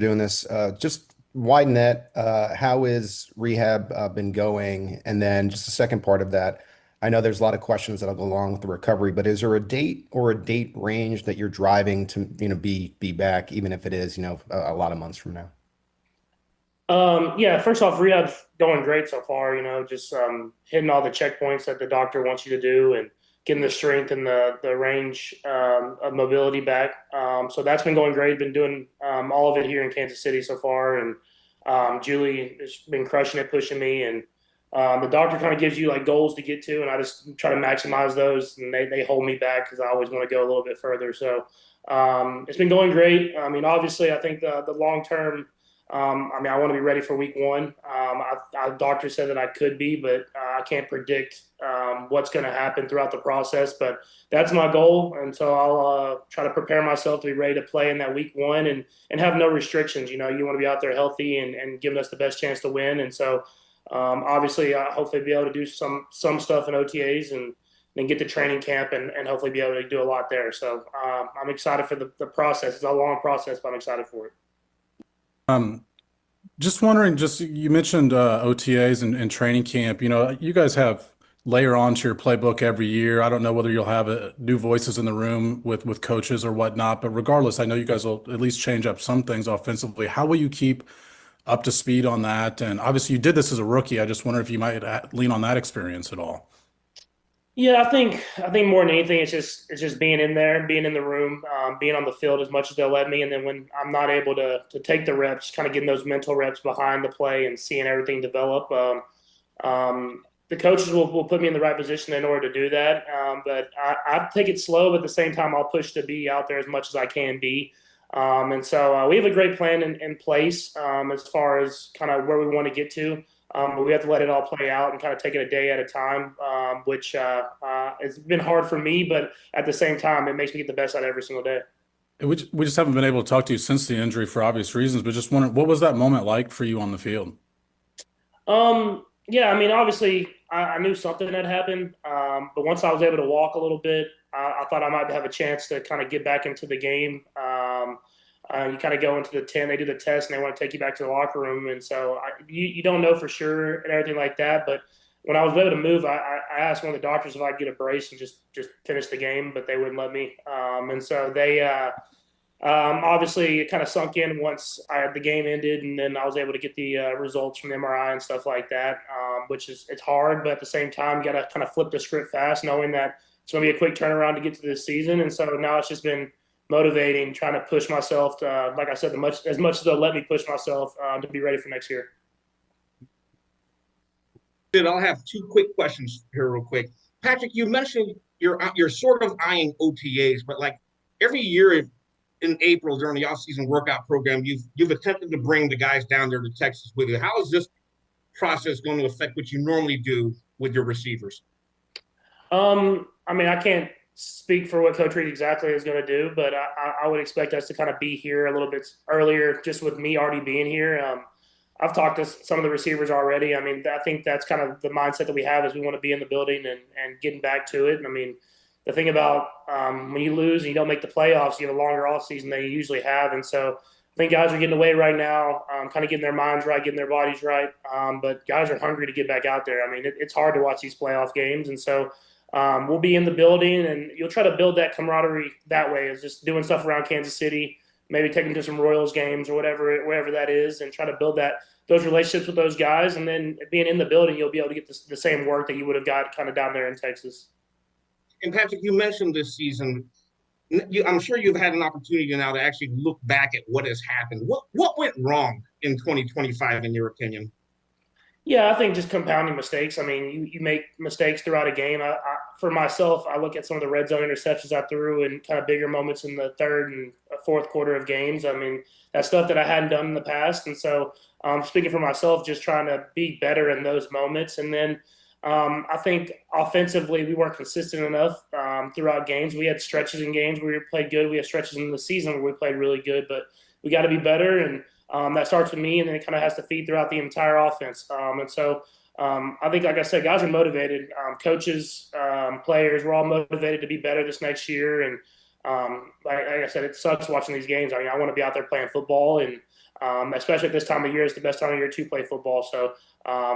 doing this. Just wide net, how is rehab been going? And then just the second part of that, I know there's a lot of questions that'll go along with the recovery, but is there a date or a date range that you're driving to, be back, even if it is, a lot of months from now? Yeah, first off, rehab's going great so far, just hitting all the checkpoints that the doctor wants you to do and getting the strength and the range of mobility back. So that's been going great. Been doing all of it here in Kansas City so far. And Julie has been crushing it, pushing me. And the doctor kind of gives you like goals to get to, and I just try to maximize those. And they hold me back because I always want to go a little bit further. So it's been going great. I mean, obviously, I think the long term. I want to be ready for week one. Doctor said that I could be, but I can't predict what's going to happen throughout the process. But that's my goal, and so I'll try to prepare myself to be ready to play in that week one and have no restrictions. You want to be out there healthy and giving us the best chance to win. And so, obviously, hopefully, be able to do some stuff in OTAs and then get to training camp and hopefully be able to do a lot there. So I'm excited for the process. It's a long process, but I'm excited for it. Um, just wondering, just you mentioned OTAs and training camp. You guys have layer onto your playbook every year. I don't know whether you'll have new voices in the room with coaches or whatnot, but regardless, I know you guys will at least change up some things offensively. How will you keep up to speed on that? And obviously, you did this as a rookie. I just wonder if you might lean on that experience at all. Yeah, I think more than anything, it's just being in there, being in the room, being on the field as much as they'll let me, and then when I'm not able to take the reps, kind of getting those mental reps behind the play and seeing everything develop. The coaches will put me in the right position in order to do that. But I take it slow, but at the same time, I'll push to be out there as much as I can be. And so we have a great plan in place as far as kind of where we want to get to. But we have to let it all play out and kind of take it a day at a time, which it's been hard for me, but at the same time, it makes me get the best out of every single day. We just haven't been able to talk to you since the injury for obvious reasons, but just wondering, what was that moment like for you on the field? Yeah, I mean, obviously, I knew something had happened, but once I was able to walk a little bit, I thought I might have a chance to kind of get back into the game. You kind of go into the 10, they do the test, and they want to take you back to the locker room. And so you don't know for sure and everything like that. But when I was able to move, I asked one of the doctors if I could get a brace and just finish the game, but they wouldn't let me. And so they obviously it kind of sunk in once the game ended, and then I was able to get the results from the MRI and stuff like that, which it's hard, but at the same time, you got to kind of flip the script fast, knowing that it's going to be a quick turnaround to get to this season. And so now it's just been motivating, trying to push myself to, like I said, as much as they'll let me push myself to be ready for next year. I'll have two quick questions here, real quick. Patrick, you mentioned you're sort of eyeing OTAs, but like every year in April during the offseason workout program, you've attempted to bring the guys down there to Texas with you. How is this process going to affect what you normally do with your receivers? I mean, I can't speak for what Coach Reed exactly is going to do, but I would expect us to kind of be here a little bit earlier, just with me already being here. I've talked to some of the receivers already. I mean, I think that's kind of the mindset that we have is we want to be in the building and getting back to it. And I mean, the thing about when you lose and you don't make the playoffs, you have a longer off season than you usually have. And so I think guys are getting away right now, kind of getting their minds right, getting their bodies right. But guys are hungry to get back out there. I mean, it's hard to watch these playoff games. And so we'll be in the building, and you'll try to build that camaraderie that way, is just doing stuff around Kansas City, maybe taking to some Royals games or wherever that is, and try to build those relationships with those guys. And then being in the building, you'll be able to get the same work that you would have got kind of down there in Texas. And Patrick, you mentioned this season. I'm sure you've had an opportunity now to actually look back at what has happened. What went wrong in 2025, in your opinion? Yeah, I think just compounding mistakes. I mean, you make mistakes throughout a game. For myself, I look at some of the red zone interceptions I threw and kind of bigger moments in the third and fourth quarter of games. I mean, that's stuff that I hadn't done in the past. And so, speaking for myself, just trying to be better in those moments. And then I think offensively, we weren't consistent enough throughout games. We had stretches in games where we played good. We had stretches in the season where we played really good, but we got to be better. And that starts with me, and then it kind of has to feed throughout the entire offense. And so I think, like I said, guys are motivated. Coaches, players, we're all motivated to be better this next year. And like I said, it sucks watching these games. I mean, I want to be out there playing football, and especially at this time of year. It's the best time of year to play football. So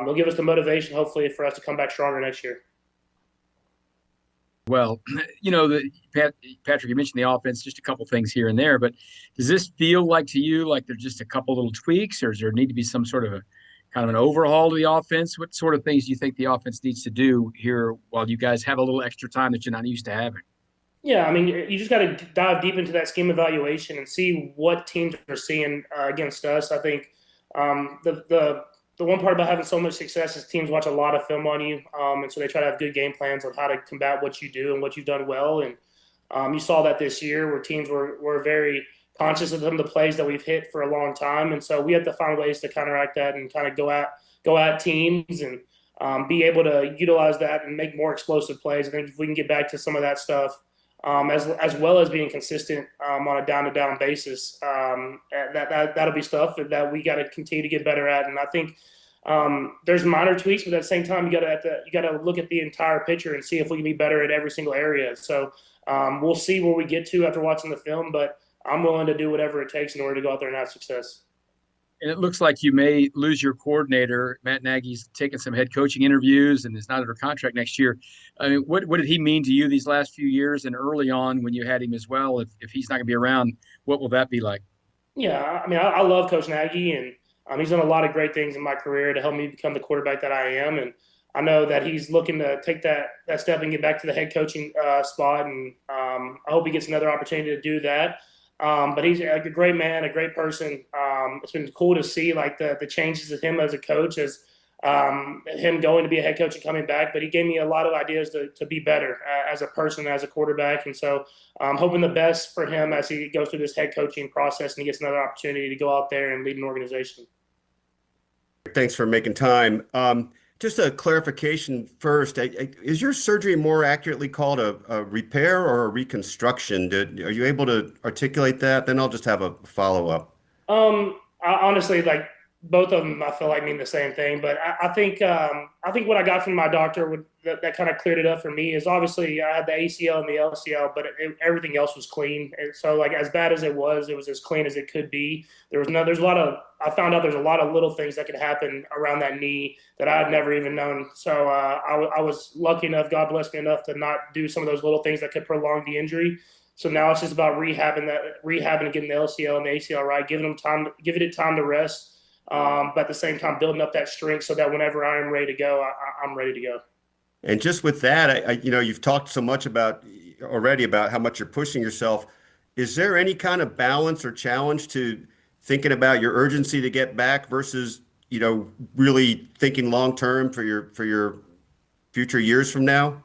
it'll give us the motivation, hopefully, for us to come back stronger next year. Well, Patrick, you mentioned the offense, just a couple things here and there, but does this feel like to you like there's just a couple little tweaks, or does there need to be some sort of a kind of an overhaul to the offense? What sort of things do you think the offense needs to do here while you guys have a little extra time that you're not used to having? Yeah, I mean, you just got to dive deep into that scheme evaluation and see what teams are seeing against us. I think the one part about having so much success is teams watch a lot of film on you, and so they try to have good game plans on how to combat what you do and what you've done well. And you saw that this year, where teams were very conscious of some of the plays that we've hit for a long time, and so we have to find ways to counteract that and kind of go at teams and be able to utilize that and make more explosive plays. I think if we can get back to some of that stuff as well as being consistent on a down-to-down basis. That'll be stuff that we got to continue to get better at. And I think there's minor tweaks, but at the same time, you got to look at the entire picture and see if we can be better at every single area. So we'll see where we get to after watching the film, but I'm willing to do whatever it takes in order to go out there and have success. And it looks like you may lose your coordinator. Matt Nagy's taken some head coaching interviews and is not under contract next year. I mean, what did he mean to you these last few years and early on when you had him as well? If he's not going to be around, what will that be like? Yeah, I mean, I love Coach Nagy, and he's done a lot of great things in my career to help me become the quarterback that I am. And I know that he's looking to take that step and get back to the head coaching spot. And I hope he gets another opportunity to do that. But he's a great man, a great person. It's been cool to see like the changes of him as a coach, as him going to be a head coach and coming back. But he gave me a lot of ideas to be better as a person, as a quarterback. And so I'm hoping the best for him as he goes through this head coaching process and he gets another opportunity to go out there and lead an organization. Thanks for making time. Just a clarification first. Is your surgery more accurately called a repair or a reconstruction? Are you able to articulate that? Then I'll just have a follow-up. Honestly, like both of them, I feel like mean the same thing. But I think what I got from my doctor that kind of cleared it up for me is obviously I had the ACL and the LCL, but everything else was clean. And so like as bad as it was as clean as it could be. I found out there's a lot of little things that could happen around that knee that I had never even known. So I was lucky enough, God blessed me enough to not do some of those little things that could prolong the injury. So now it's just about rehabbing and getting the LCL and the ACL right, giving it time to rest, but at the same time building up that strength so that whenever I am ready to go, I'm ready to go. And just with that, you've talked so much already about how much you're pushing yourself. Is there any kind of balance or challenge to thinking about your urgency to get back versus, really thinking long term for your future years from now?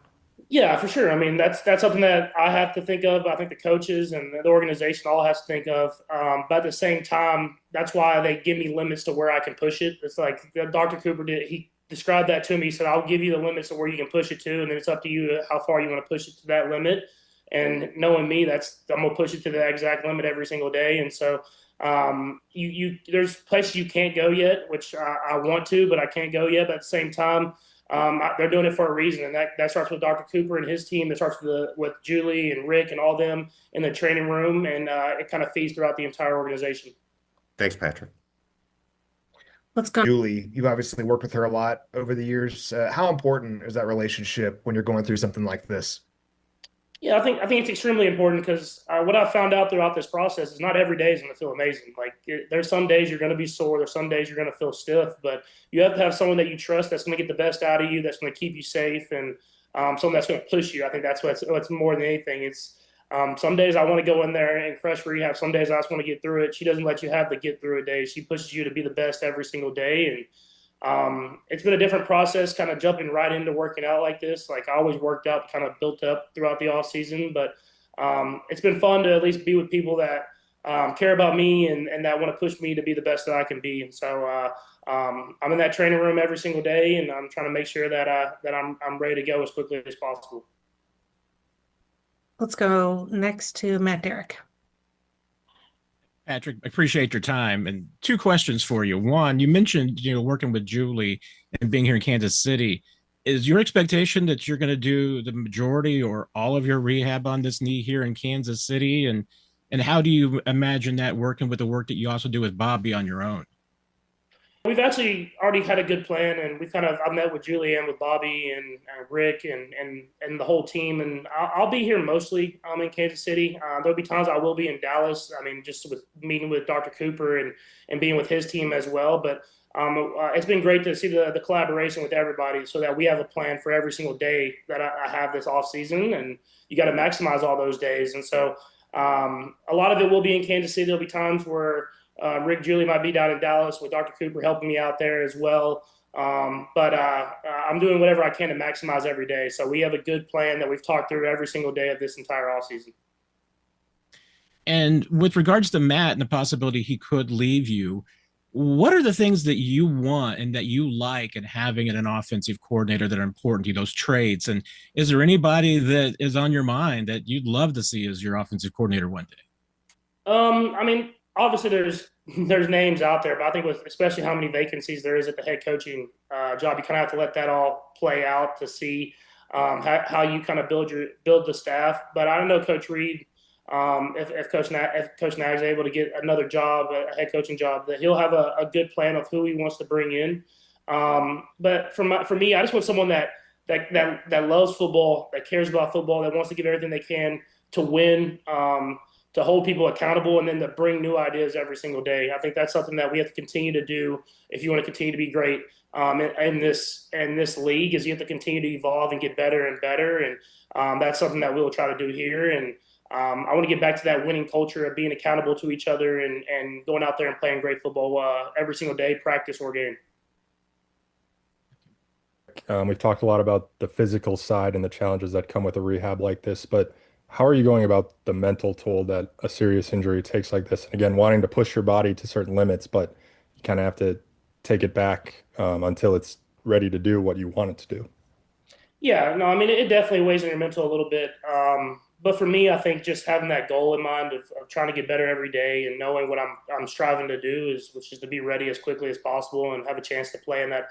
Yeah, for sure. I mean, that's something that I have to think of. I think the coaches and the organization all has to think of. But at the same time, that's why they give me limits to where I can push it. It's like Dr. Cooper did. He described that to me. He said, I'll give you the limits of where you can push it to, and then it's up to you how far you want to push it to that limit. And knowing me, I'm going to push it to the exact limit every single day. And so there's places you can't go yet, which I want to, but I can't go yet. But at the same time, they're doing it for a reason, and that starts with Dr. Cooper and his team. That starts with Julie and Rick and all them in the training room, and it kind of feeds throughout the entire organization. Thanks, Patrick. Let's go. Julie, you've obviously worked with her a lot over the years. How important is that relationship when you're going through something like this? Yeah, I think it's extremely important because what I've found out throughout this process is not every day is going to feel amazing. Like there's some days you're going to be sore, there's some days you're going to feel stiff, but you have to have someone that you trust that's going to get the best out of you, that's going to keep you safe, and someone that's going to push you. I think that's what's more than anything. It's some days I want to go in there and crush Rehab. Some days I just want to get through it. She doesn't let you have the get through it days. She pushes you to be the best every single day, and it's been a different process kind of jumping right into working out like this. Like I always worked out, kind of built up throughout the off season, but it's been fun to at least be with people that care about me and that want to push me to be the best that I can be. And so I'm in that training room every single day, and I'm trying to make sure that I'm ready to go as quickly as possible. Let's go next to Matt Derrick. Patrick, appreciate your time. And two questions for you. One, you mentioned, working with Julie and being here in Kansas City. Is your expectation that you're going to do the majority or all of your rehab on this knee here in Kansas City? And And how do you imagine that working with the work that you also do with Bobby on your own? We've actually already had a good plan, and I met with Julie and with Bobby and Rick and the whole team, and I'll be here mostly in Kansas City. There'll be times I will be in Dallas. I mean, just with meeting with Dr. Cooper and being with his team as well. But it's been great to see the collaboration with everybody, so that we have a plan for every single day that I have this off season, and you got to maximize all those days. And so a lot of it will be in Kansas City. There'll be times where Rick, Julie might be down in Dallas with Dr. Cooper helping me out there as well. But I'm doing whatever I can to maximize every day. So we have a good plan that we've talked through every single day of this entire off season. And with regards to Matt and the possibility he could leave you, what are the things that you want and that you like in having an offensive coordinator that are important to you, those traits? And is there anybody that is on your mind that you'd love to see as your offensive coordinator one day? I mean, obviously there's names out there, but I think with especially how many vacancies there is at the head coaching job, you kind of have to let that all play out to see how you kind of build the staff. But I don't know, Coach Reed, if Coach Nagy is able to get another job, a head coaching job, that he'll have a good plan of who he wants to bring in. But for me, I just want someone that loves football, that cares about football, that wants to give everything they can to win. To hold people accountable, and then to bring new ideas every single day. I think that's something that we have to continue to do if you want to continue to be great in this league. Is you have to continue to evolve and get better and better, and that's something that we'll try to do here. And I want to get back to that winning culture of being accountable to each other and going out there and playing great football every single day, practice or game. We've talked a lot about the physical side and the challenges that come with a rehab like this, but how are you going about the mental toll that a serious injury takes like this? And again, wanting to push your body to certain limits, but you kind of have to take it back until it's ready to do what you want it to do. Yeah, no, I mean, it definitely weighs on your mental a little bit. But for me, I think just having that goal in mind of trying to get better every day and knowing what I'm striving to do which is to be ready as quickly as possible and have a chance to play in that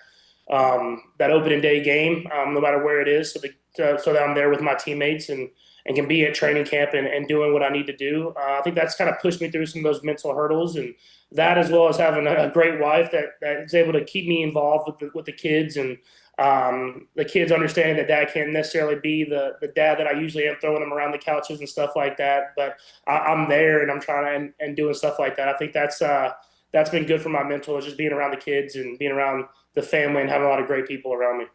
opening day game, no matter where it is, so that I'm there with my teammates and can be at training camp and doing what I need to do. I think that's kind of pushed me through some of those mental hurdles, and that, as well as having a great wife that is able to keep me involved with the kids, and the kids understanding that dad can't necessarily be the dad that I usually am, throwing them around the couches and stuff like that. But I'm there and I'm trying and doing stuff like that. I think that's been good for my mental, is just being around the kids and being around the family and having a lot of great people around me.